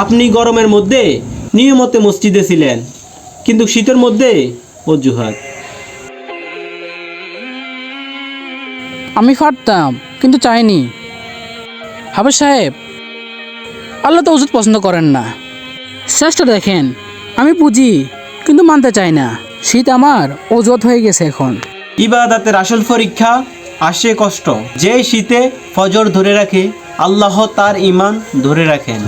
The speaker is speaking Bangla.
আপনি গরমের মধ্যে নিয়মিত মসজিদে ছিলেন, কিন্তু শীতের মধ্যে অজুহাত। আমি পারতাম কিন্তু চাইনি। হাফেজ সাহেব, আল্লাহ তো ওষুধ পছন্দ করেন না। চেষ্টা দেখেন, আমি বুঝি কিন্তু মানতে চাই না। শীত আমার অজুহাত হয়ে গেছে এখন। ইবাদাতের আসল পরীক্ষা আসে কষ্ট। যে শীতে ফজর ধরে রাখে, আল্লাহ তার ঈমান ধরে রাখেন।